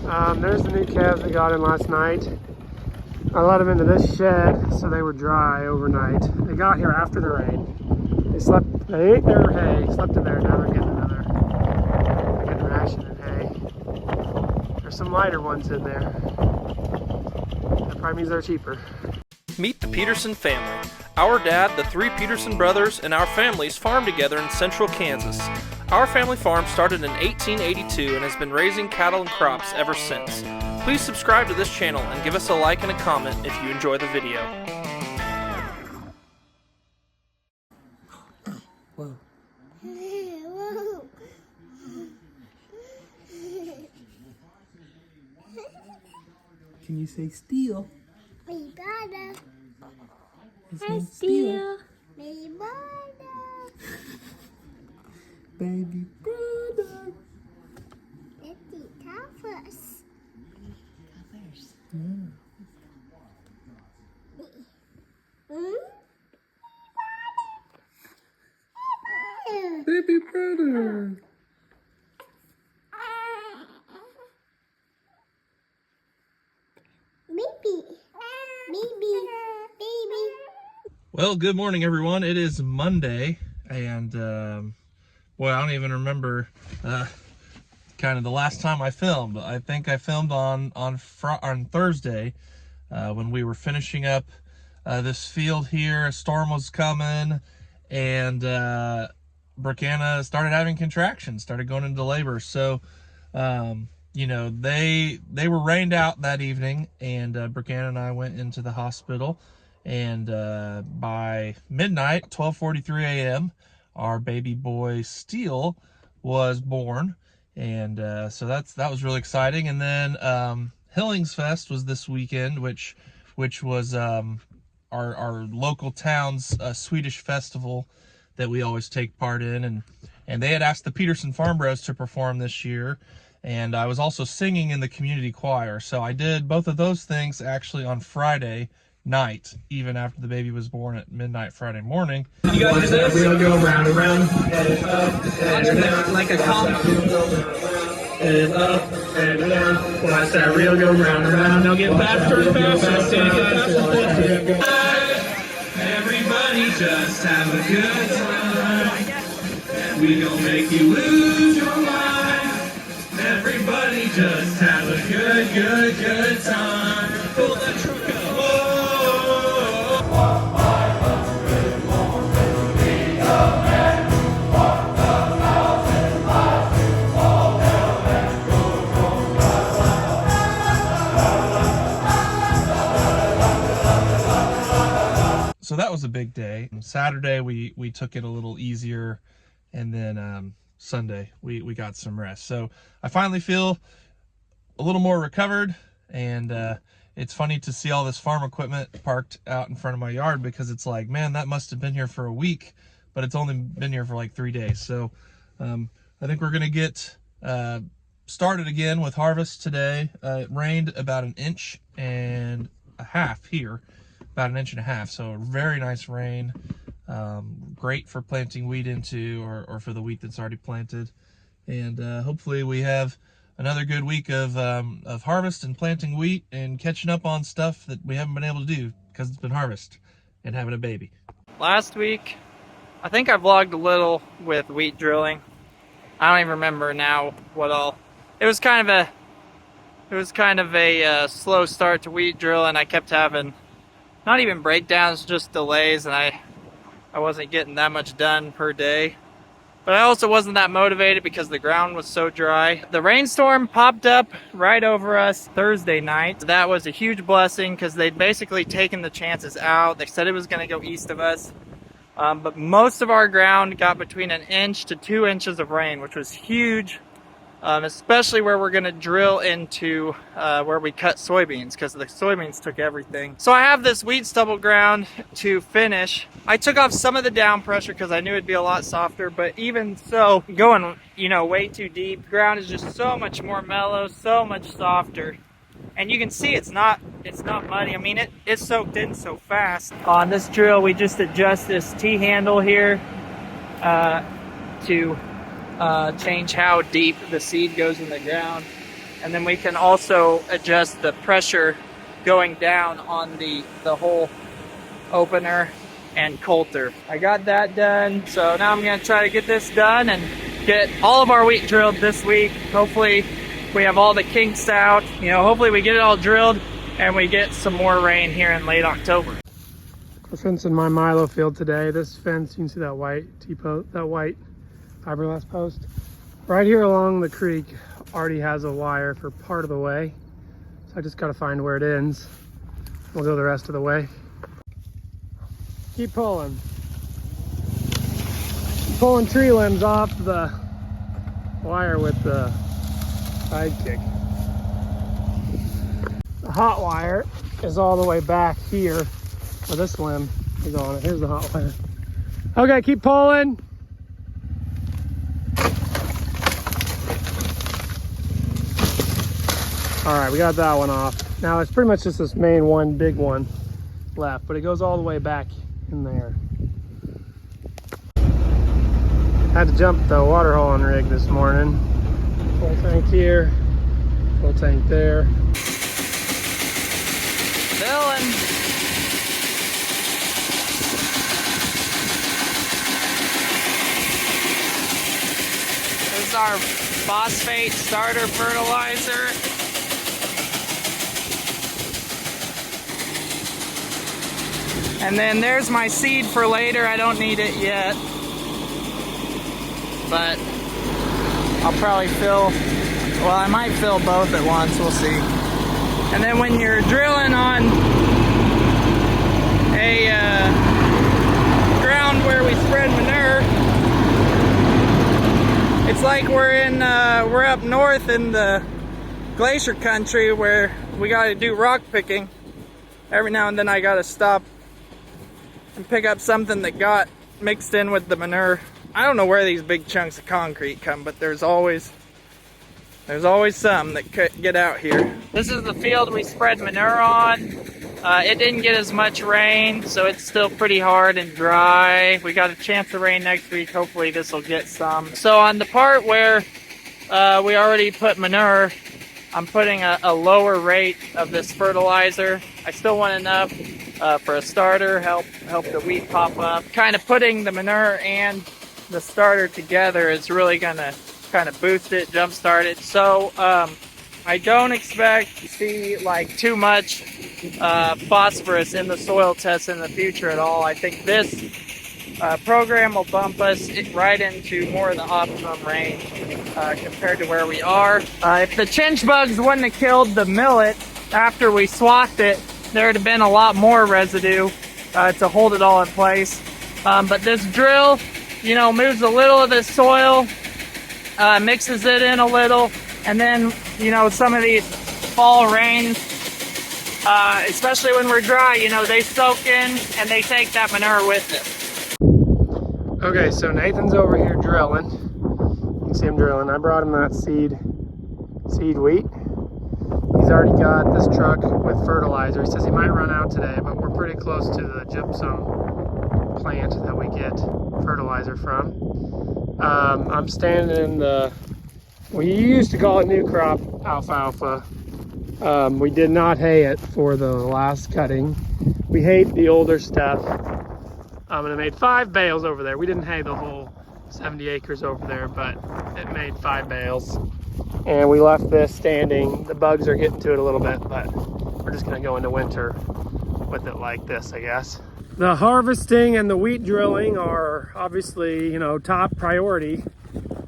There's the new calves we got in last night. I let them into this shed so they were dry overnight. They got here after the rain. They ate their hay, slept in there, now they're getting ration and hay. There's some lighter ones in there. That probably means they're cheaper. Meet the Peterson family. Our dad, the three Peterson brothers, and our families farm together in central Kansas. Our family farm started in 1882 and has been raising cattle and crops ever since. Please subscribe to this channel and give us a like and a comment if you enjoy the video. Whoa. Can you say Steele? Baby brother. His name's Steele. Baby brother. Baby brother. Let's eat toppers. Yeah. Baby brother. Baby. Well, good morning, everyone. It is Monday, and boy, I don't even remember kind of the last time I filmed. I think I filmed on Thursday when we were finishing up this field here. A storm was coming, and Brianna started having contractions, started going into labor. So, you know, they were rained out that evening, and Brianna and I went into the hospital. And by midnight, 12:43 a.m., our baby boy Steele was born, and so that was really exciting. And then Hillingsfest was this weekend, which was our local town's Swedish festival that we always take part in, and they had asked the Peterson Farm Bros to perform this year, and I was also singing in the community choir. So I did both of those things actually on Friday night, even after the baby was born at midnight Friday morning. You guys do this? We'll go round and round, and up, and down, like a column. And up, and down. Watch that reel go round and round. Now get faster and faster. Everybody just have a good time. We gon' make you lose your mind. Everybody just have a good time. Pull that truck up. So that was a big day. Saturday we took it a little easier, and then Sunday we got some rest. So I finally feel a little more recovered, and it's funny to see all this farm equipment parked out in front of my yard, because it's like, man, that must have been here for a week, but it's only been here for like 3 days. So I think we're gonna get started again with harvest today. It rained about 1.5 inches here. About 1.5 inches, so a very nice rain. Great for planting wheat into, or for the wheat that's already planted. And hopefully we have another good week of harvest and planting wheat and catching up on stuff that we haven't been able to do because it's been harvest and having a baby. Last week, I think I vlogged a little with wheat drilling. I don't even remember now what all. It was kind of a slow start to wheat drilling. I kept having not even breakdowns, just delays, and I wasn't getting that much done per day. But I also wasn't that motivated because the ground was so dry. The rainstorm popped up right over us Thursday night. That was a huge blessing because they'd basically taken the chances out. They said it was going to go east of us. But most of our ground got between 1 inch to 2 inches of rain, which was huge. Especially where we're going to drill into where we cut soybeans, because the soybeans took everything. So I have this wheat stubble ground to finish. I took off some of the down pressure because I knew it'd be a lot softer, but even so, going way too deep, ground is just so much more mellow, so much softer. And you can see it's not muddy. I mean, it's soaked in so fast. On this drill, we just adjust this T-handle here to change how deep the seed goes in the ground. And then we can also adjust the pressure going down on the hole opener and coulter. I got that done, so now I'm gonna try to get this done and get all of our wheat drilled this week. Hopefully we have all the kinks out. You know, hopefully we get it all drilled and we get some more rain here in late October. We're fencing my milo field today. This fence, you can see that white T-post, that white fiberglass post. Right here along the creek already has a wire for part of the way. So I just gotta find where it ends. We'll go the rest of the way. Keep pulling. Pulling tree limbs off the wire with the sidekick. The hot wire is all the way back here where this limb is on it. Here's the hot wire. Okay, keep pulling. All right, we got that one off. Now it's pretty much just this main one, big one left, but it goes all the way back in there. Had to jump the water hauling rig this morning. Full tank here, full tank there. Filling. This is our phosphate starter fertilizer. And then there's my seed for later. I don't need it yet, but I'll probably fill, well, I might fill both at once, we'll see. And then when you're drilling on a ground where we spread manure, it's like we're up north in the glacier country where we gotta do rock picking. Every now and then I gotta stop and pick up something that got mixed in with the manure. I don't know where these big chunks of concrete come, but there's always some that could get out here. This is the field we spread manure on. It didn't get as much rain, so it's still pretty hard and dry. We got a chance of rain next week. Hopefully this will get some. So on the part where we already put manure, I'm putting a lower rate of this fertilizer. I still want enough for a starter, help the wheat pop up. Kind of putting the manure and the starter together is really gonna kind of boost it, jumpstart it. So I don't expect to see like too much phosphorus in the soil test in the future at all. I think this program will bump us right into more of the optimum range compared to where we are. If the chinch bugs wouldn't have killed the millet after we swathed it, there'd have been a lot more residue to hold it all in place. But this drill, you know, moves a little of the soil, mixes it in a little, and then, you know, some of these fall rains, especially when we're dry, you know, they soak in and they take that manure with it. Okay, so Nathan's over here drilling. You can see him drilling. I brought him that seed wheat. He's already got this truck with fertilizer. He says he might run out today, but we're pretty close to the gypsum plant that we get fertilizer from. I'm standing in the, we used to call it new crop alfalfa. We did not hay it for the last cutting. We hayed the older stuff. And it made 5 bales over there. We didn't hay the whole 70 acres over there, but it made 5 bales. And we left this standing. The bugs are getting to it a little bit, but we're just gonna go into winter with it like this, I guess. The harvesting and the wheat drilling are obviously, you know, top priority,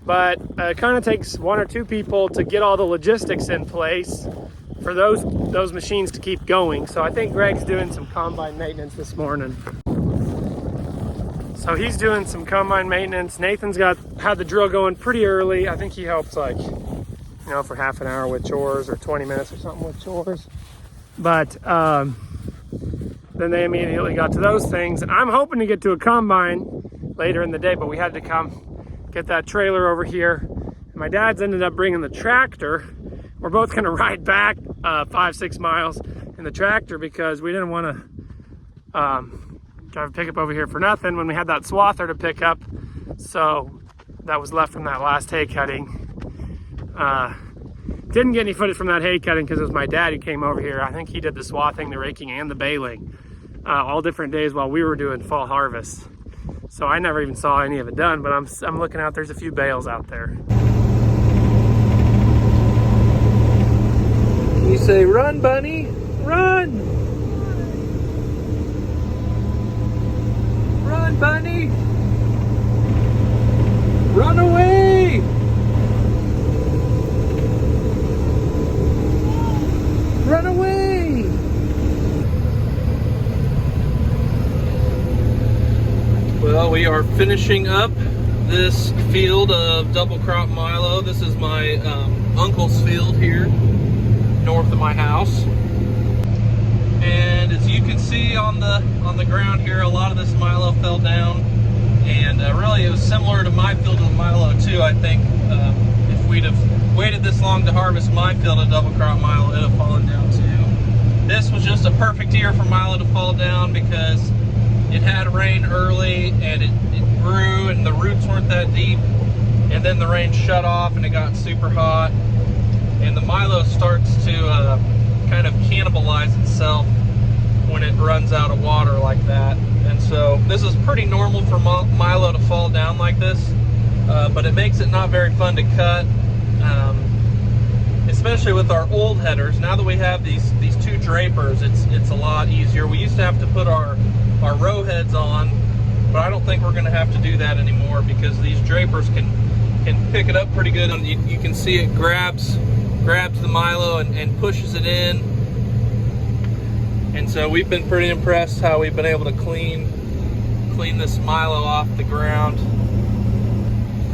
but it kind of takes 1 or 2 people to get all the logistics in place for those machines to keep going. So I think Greg's doing some combine maintenance this morning. So he's doing some combine maintenance. Nathan's had the drill going pretty early. I think he helps, like, you know, for half an hour with chores or 20 minutes or something with chores. But then they immediately got to those things. And I'm hoping to get to a combine later in the day, but we had to come get that trailer over here. And my dad's ended up bringing the tractor. We're both gonna ride back 5-6 miles in the tractor because we didn't want to drive a pickup over here for nothing when we had that swather to pick up. So that was left from that last hay cutting. Didn't get any footage from that hay cutting because it was my dad who came over here. I think he did the swathing, the raking, and the baling all different days while we were doing fall harvest. So I never even saw any of it done, but I'm looking out, there's a few bales out there. You say, run, bunny, run! Run, bunny! Run away! Run away! Well, we are finishing up this field of double crop milo. This is my uncle's field here north of my house. And as you can see on the ground here, a lot of this milo fell down. And really it was similar to my field of milo too. I think if we'd have waited this long to harvest my field of double crop milo, it'd have fallen down too. This was just a perfect year for milo to fall down because it had rain early and it grew and the roots weren't that deep. And then the rain shut off and it got super hot. And the milo starts to kind of cannibalize itself when it runs out of water like that. And so this is pretty normal for milo to fall down like this, but it makes it not very fun to cut, especially with our old headers. Now that we have these two drapers, it's a lot easier. We used to have to put our row heads on, but I don't think we're going to have to do that anymore because these drapers can pick it up pretty good. And you can see it grabs the milo and pushes it in. And so we've been pretty impressed how we've been able to clean this milo off the ground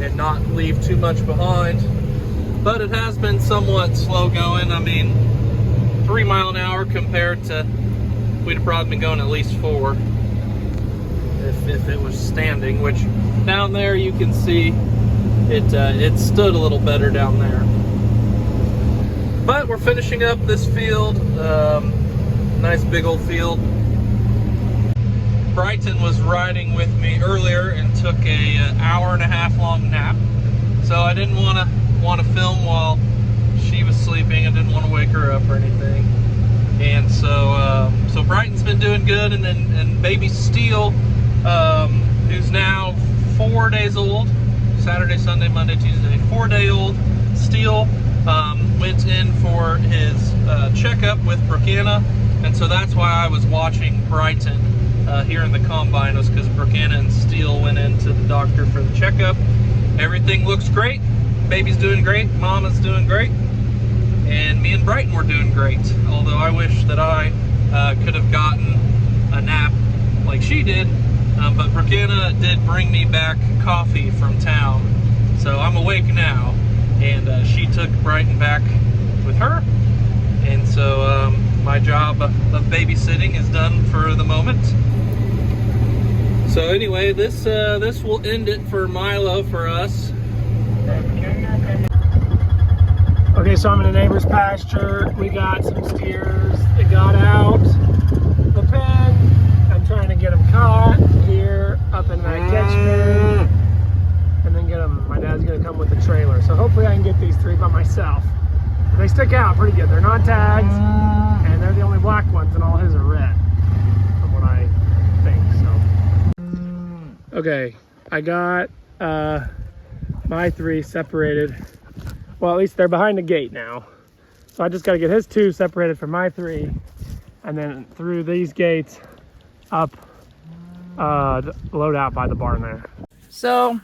and not leave too much behind. But it has been somewhat slow going. I mean, 3 miles an hour compared to, we'd have probably been going at least 4 if it was standing, which down there you can see it stood a little better down there. But we're finishing up this field. Nice big old field. Brighton was riding with me earlier and took an hour-and-a-half long nap. So I didn't want to film while she was sleeping. I didn't want to wake her up or anything. And so Brighton's been doing good, and baby Steele, who's now 4 days old, Saturday, Sunday, Monday, Tuesday, 4-day-old Steele, went in for his checkup with Brookanna. And so that's why I was watching Brighton here in the combine, was because Brookanna and Steele went into the doctor for the checkup. Everything looks great. Baby's doing great. Mama's doing great. And me and Brighton were doing great. Although I wish that I could have gotten a nap like she did. But Brookanna did bring me back coffee from town. So I'm awake now. And she took Brighton back with her. And so my job of babysitting is done for the moment. So anyway, this will end it for Milo for us. Okay, so I'm in a neighbor's pasture. We got some steers that got out the pen. I'm trying to get them caught here up in that catch pen, and then get them. My dad's gonna come with the trailer. So hopefully I can get these 3 by myself. They stick out pretty good. They're not tagged, and they're the only black ones, and all his are red, from what I think. So, okay, I got my 3 separated. Well, at least they're behind the gate now. So I just got to get his 2 separated from my 3, and then through these gates up, load out by the barn there. So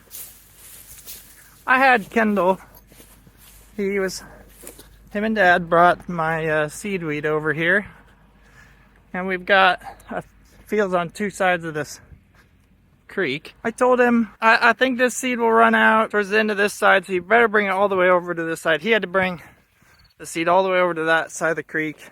I had Kendall. Him and Dad brought my seed weed over here, and we've got fields on 2 sides of this creek. I told him I think this seed will run out towards the end of this side, so you better bring it all the way over to this side. He had to bring the seed all the way over to that side of the creek.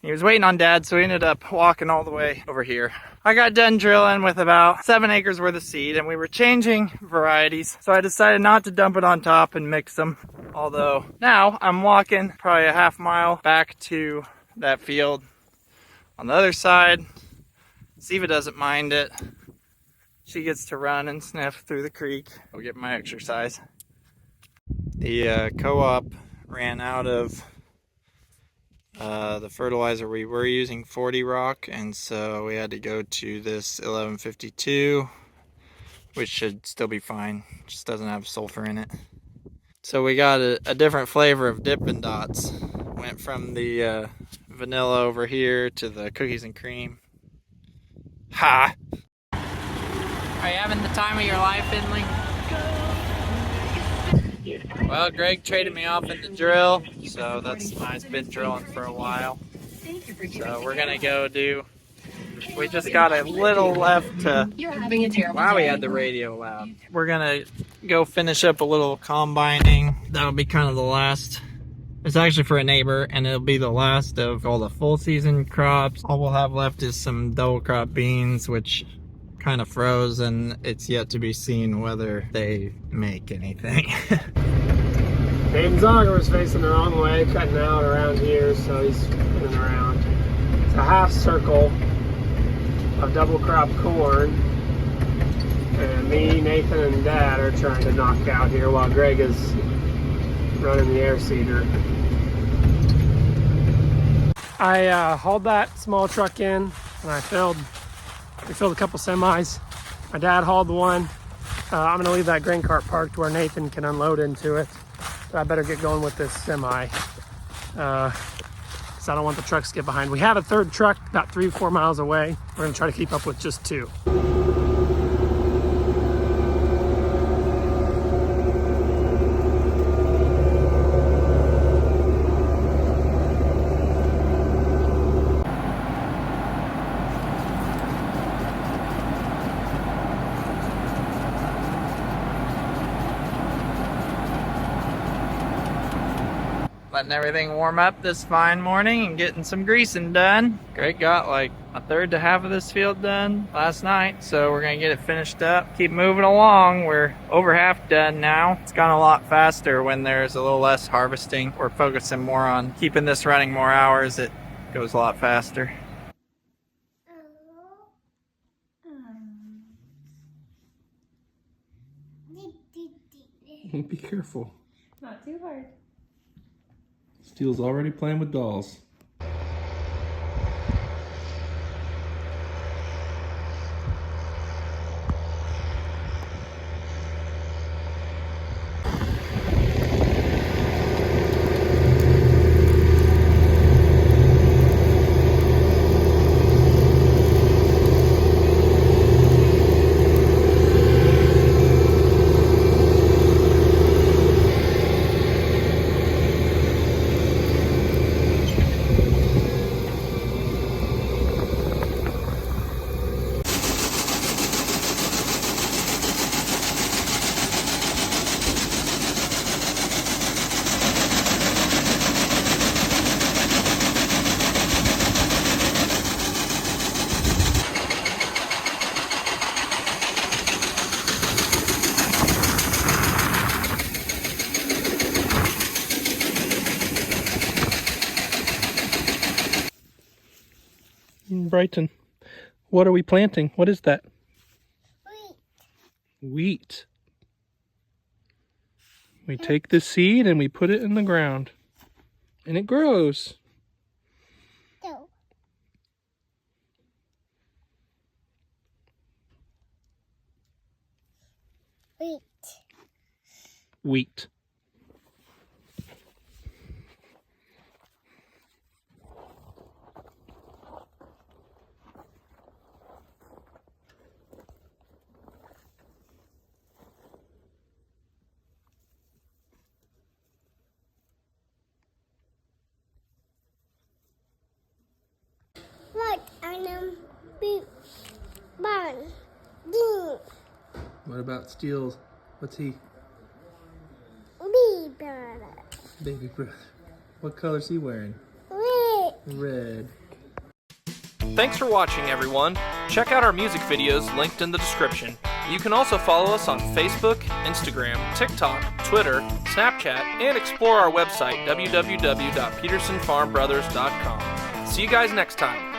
He was waiting on Dad, so he ended up walking all the way over here. I got done drilling with about 7 acres worth of seed, and we were changing varieties, so I decided not to dump it on top and mix them. Although now I'm walking probably a half mile back to that field on the other side. Siva doesn't mind it. She gets to run and sniff through the creek. I'll get my exercise. The co-op ran out of the fertilizer we were using, 40 rock, and so we had to go to this 1152, which should still be fine, just doesn't have sulfur in it. So we got a different flavor of Dippin' Dots. Went from the vanilla over here to the cookies and cream. Ha! Are you having the time of your life, Finley? Well, Greg traded me off in the drill, so that's nice. Been drilling for a while. So we're gonna go do. We just got a little left to. Wow, we had the radio loud. We're gonna go finish up a little combining. That'll be kind of the last. It's actually for a neighbor, and it'll be the last of all the full season crops. All we'll have left is some double crop beans, which kind of froze, and it's yet to be seen whether they make anything. Hayden's auger was facing the wrong way, cutting out around here, so he's spinning around. It's a half circle of double crop corn, and me, Nathan, and Dad are trying to knock out here while Greg is running the air seeder. I hauled that small truck in, and we filled a couple semis. My dad hauled the one. I'm gonna leave that grain cart parked where Nathan can unload into it. So I better get going with this semi, because I don't want the trucks to get behind. We have a third truck about 3 or 4 miles away. We're gonna try to keep up with just 2. Letting everything warm up this fine morning and getting some greasing done. Greg got like a third to half of this field done last night, so we're gonna get it finished up. Keep moving along. We're over half done now. It's gone a lot faster when there's a little less harvesting. We're focusing more on keeping this running more hours. It goes a lot faster. Be careful. Not too hard. Steele's already playing with dolls. Brighton, what are we planting? What is that? Wheat. We take the seed and we put it in the ground, and it grows. No. Wheat. Wheat. Look, big barn. Dean. What about Steele's? What's he? Big brother. Baby brother. What color's he wearing? Red. Red. Thanks for watching, everyone. Check out our music videos linked in the description. You can also follow us on Facebook, Instagram, TikTok, Twitter, Snapchat, and explore our website, www.petersonfarmbrothers.com. See you guys next time.